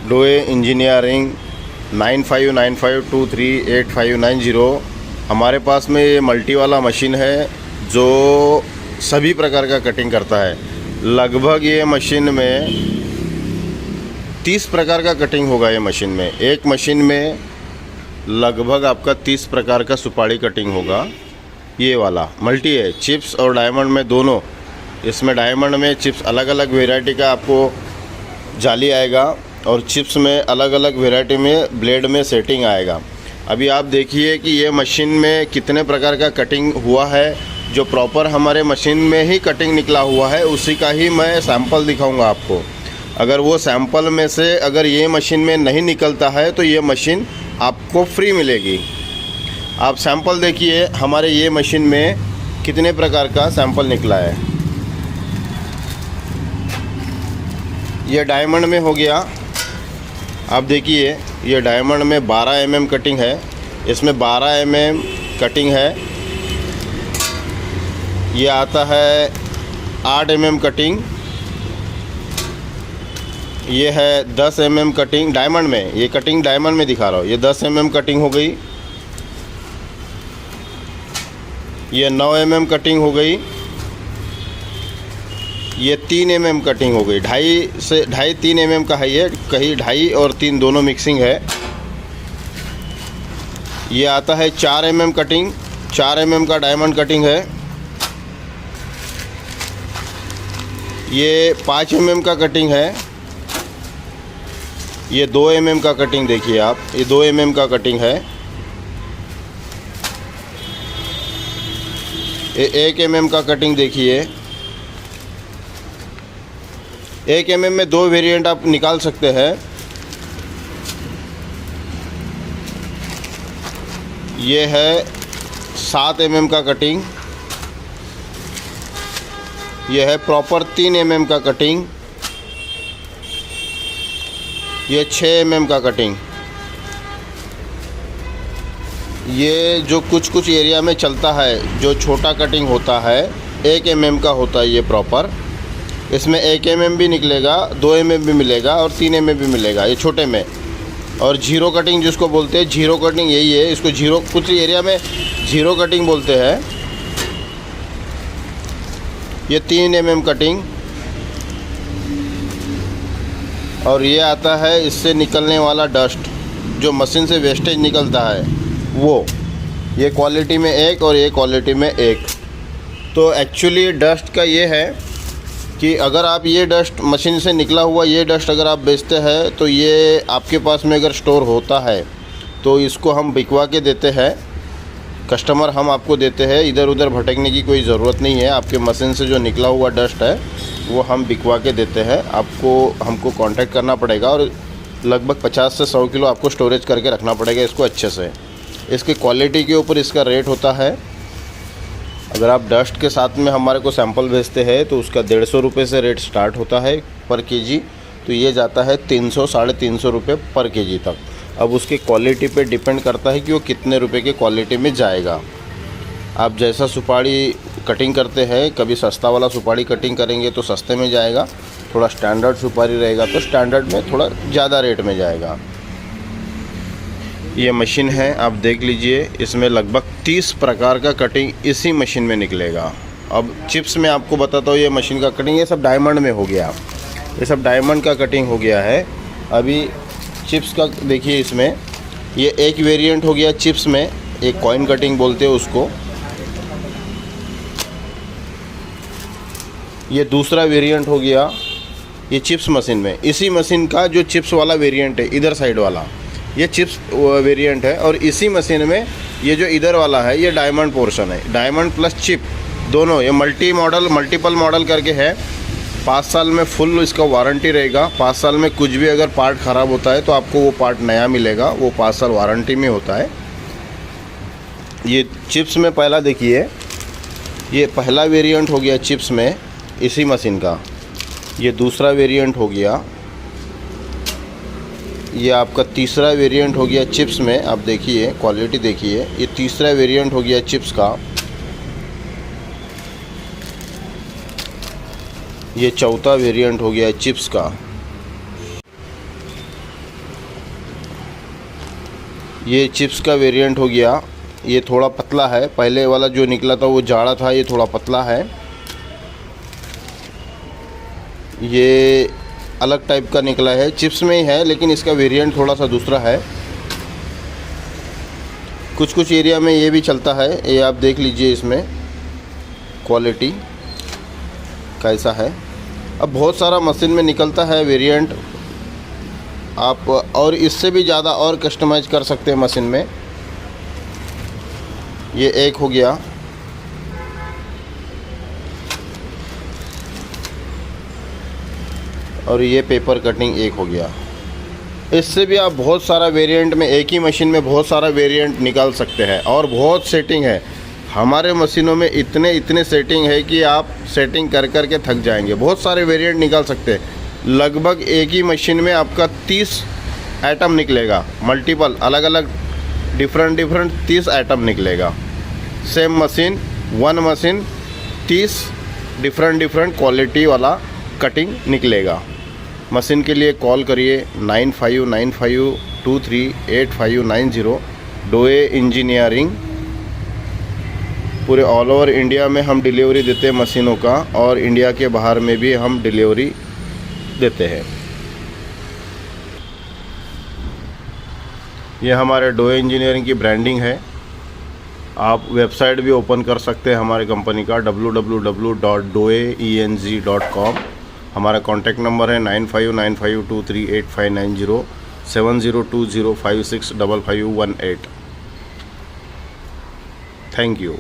डोए engineering 9595238590। हमारे पास में ये मल्टी वाला मशीन है जो सभी प्रकार का कटिंग करता है। लगभग ये मशीन में 30 प्रकार का कटिंग होगा। ये मशीन में, एक मशीन में लगभग आपका 30 प्रकार का सुपारी कटिंग होगा। ये वाला मल्टी है, चिप्स और डायमंड में दोनों। इसमें डायमंड में चिप्स अलग अलग वेराइटी का आपको जाली आएगा और चिप्स में अलग अलग वेराइटी में ब्लेड में सेटिंग आएगा। अभी आप देखिए कि ये मशीन में कितने प्रकार का कटिंग हुआ है। जो प्रॉपर हमारे मशीन में ही कटिंग निकला हुआ है उसी का ही मैं सैंपल दिखाऊंगा आपको। अगर वो सैंपल में से अगर ये मशीन में नहीं निकलता है तो ये मशीन आपको फ्री मिलेगी। आप सैंपल देखिए हमारे ये मशीन में कितने प्रकार का सैंपल निकला है। ये डायमंड में हो गया। आप देखिए ये डायमंड में 12 mm कटिंग है। इसमें 12 mm कटिंग है। ये आता है 8 mm कटिंग। ये है 10 mm कटिंग डायमंड में। ये कटिंग डायमंड में दिखा रहा हूँ। ये 10 mm कटिंग हो गई। ये 9 mm कटिंग हो गई। ये 3 mm कटिंग हो गई। 2.5 mm का है ये, कहीं 2.5 और 3 दोनों मिक्सिंग है। ये आता है 4 mm कटिंग। 4 mm का डायमंड कटिंग है। ये 5 mm का कटिंग है। ये 2 mm का कटिंग देखिए आप, ये 2 mm का कटिंग है। ये 1 mm का कटिंग देखिए। 1 mm में 2 वेरिएंट आप निकाल सकते हैं। ये है 7 mm का कटिंग। ये है प्रॉपर 3 mm का कटिंग। ये 6 mm का कटिंग। ये जो कुछ एरिया में चलता है, जो छोटा कटिंग होता है 1 mm का होता है ये प्रॉपर। इसमें 1 mm भी निकलेगा, 2 mm भी मिलेगा और 3 mm भी मिलेगा ये छोटे में। और जीरो कटिंग जिसको बोलते हैं, जीरो कटिंग यही है। इसको जीरो, कुछ एरिया में जीरो कटिंग बोलते हैं। ये 3 mm कटिंग। और ये आता है इससे निकलने वाला डस्ट, जो मशीन से वेस्टेज निकलता है वो। ये क्वालिटी में एक और ये क्वालिटी में एक। तो एक्चुअली डस्ट का ये है कि अगर आप ये डस्ट मशीन से निकला हुआ ये डस्ट अगर आप बेचते हैं तो ये आपके पास में अगर स्टोर होता है तो इसको हम बिकवा के देते हैं। कस्टमर हम आपको देते हैं, इधर उधर भटकने की कोई ज़रूरत नहीं है। आपके मशीन से जो निकला हुआ डस्ट है वो हम बिकवा के देते हैं। आपको हमको कांटेक्ट करना पड़ेगा और लगभग 50 से 100 किलो आपको स्टोरेज करके रखना पड़ेगा इसको अच्छे से। इसकी क्वालिटी के ऊपर इसका रेट होता है। अगर आप डस्ट के साथ में हमारे को सैंपल भेजते हैं तो उसका 150 रुपये से रेट स्टार्ट होता है पर केजी। तो ये जाता है 300 साढ़े 300 रुपये पर केजी तक। अब उसकी क्वालिटी पे डिपेंड करता है कि वो कितने रुपए की क्वालिटी में जाएगा। आप जैसा सुपारी कटिंग करते हैं, कभी सस्ता वाला सुपारी कटिंग करेंगे तो सस्ते में जाएगा, थोड़ा स्टैंडर्ड सुपारी रहेगा तो स्टैंडर्ड में थोड़ा ज़्यादा रेट में जाएगा। ये मशीन है, आप देख लीजिए, इसमें लगभग 30 प्रकार का कटिंग इसी मशीन में निकलेगा। अब चिप्स में आपको बताता हूँ ये मशीन का कटिंग, ये सब डायमंड में हो गया, ये सब डायमंड का कटिंग हो गया है। अभी चिप्स का देखिए, इसमें ये एक वेरिएंट हो गया चिप्स में, एक कॉइन कटिंग बोलते हैं उसको। ये दूसरा वेरिएंट हो गया ये चिप्स मशीन में। इसी मशीन का जो चिप्स वाला वेरिएंट है इधर साइड वाला, ये चिप्स वेरिएंट है। और इसी मशीन में ये जो इधर वाला है ये डायमंड पोर्शन है, डायमंड प्लस चिप दोनों। ये मल्टीपल मॉडल करके है। 5 साल में फुल इसका वारंटी रहेगा। 5 साल में कुछ भी अगर पार्ट ख़राब होता है तो आपको वो पार्ट नया मिलेगा, वो 5 साल वारंटी में होता है। ये चिप्स में पहला देखिए, ये पहला वेरिएंट हो गया चिप्स में इसी मशीन का। ये दूसरा वेरिएंट हो गया, ये आपका तीसरा वेरिएंट हो गया चिप्स में। आप देखिए क्वालिटी देखिए, ये तीसरा वेरिएंट हो गया चिप्स का। ये चौथा वेरिएंट हो गया चिप्स का। ये चिप्स का वेरिएंट हो गया, ये थोड़ा पतला है। पहले वाला जो निकला था वो जाड़ा था, ये थोड़ा पतला है। ये अलग टाइप का निकला है, चिप्स में ही है लेकिन इसका वेरिएंट थोड़ा सा दूसरा है। कुछ कुछ एरिया में ये भी चलता है, ये आप देख लीजिए इसमें क्वालिटी कैसा है। अब बहुत सारा मशीन में निकलता है वेरिएंट, आप और इससे भी ज़्यादा और कस्टमाइज कर सकते हैं मशीन में। ये एक हो गया, और ये पेपर कटिंग एक हो गया। इससे भी आप बहुत सारा वेरिएंट में, एक ही मशीन में बहुत सारा वेरिएंट निकाल सकते हैं। और बहुत सेटिंग है हमारे मशीनों में, इतने सेटिंग है कि आप सेटिंग कर कर के थक जाएंगे। बहुत सारे वेरिएंट निकाल सकते हैं। लगभग एक ही मशीन में आपका 30 आइटम निकलेगा, मल्टीपल अलग अलग डिफरेंट 30 आइटम निकलेगा। Same machine, one machine 30 different quality वाला कटिंग निकलेगा। मशीन के लिए कॉल करिए 9595238590। डोए इंजीनियरिंग, पूरे ऑल ओवर इंडिया में हम डिलीवरी देते हैं मशीनों का, और इंडिया के बाहर में भी हम डिलीवरी देते हैं। ये हमारे डोए इंजीनियरिंग की ब्रांडिंग है। आप वेबसाइट भी ओपन कर सकते हैं हमारे कंपनी का www.doeeng.com। हमारा कॉन्टैक्ट नंबर है 9595238590 7020565518। Thank you.